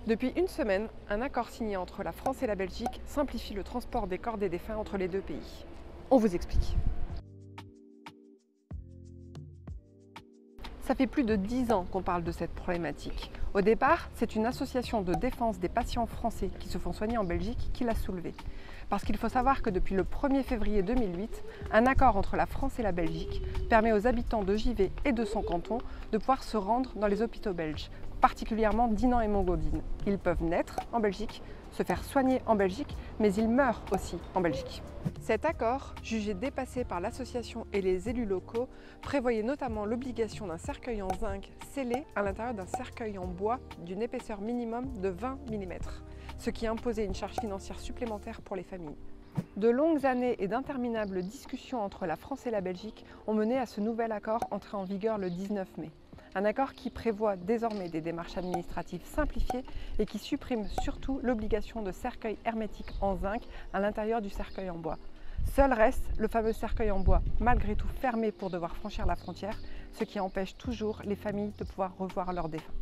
Depuis une semaine, un accord signé entre la France et la Belgique simplifie le transport des corps des défunts entre les deux pays. On vous explique. Ça fait plus de 10 ans qu'on parle de cette problématique. Au départ, c'est une association de défense des patients français qui se font soigner en Belgique qui l'a soulevée. Parce qu'il faut savoir que depuis le 1er février 2008, un accord entre la France et la Belgique permet aux habitants de Givet et de son canton de pouvoir se rendre dans les hôpitaux belges, particulièrement Dinan et Montgaudine. Ils peuvent naître en Belgique, se faire soigner en Belgique, mais ils meurent aussi en Belgique. Cet accord, jugé dépassé par l'association et les élus locaux, prévoyait notamment l'obligation d'un cercueil en zinc scellé à l'intérieur d'un cercueil en bois d'une épaisseur minimum de 20 mm, ce qui imposait une charge financière supplémentaire pour les familles. De longues années et d'interminables discussions entre la France et la Belgique ont mené à ce nouvel accord entré en vigueur le 19 mai. Un accord qui prévoit désormais des démarches administratives simplifiées et qui supprime surtout l'obligation de cercueil hermétique en zinc à l'intérieur du cercueil en bois. Seul reste le fameux cercueil en bois, malgré tout fermé pour devoir franchir la frontière, ce qui empêche toujours les familles de pouvoir revoir leurs défunts.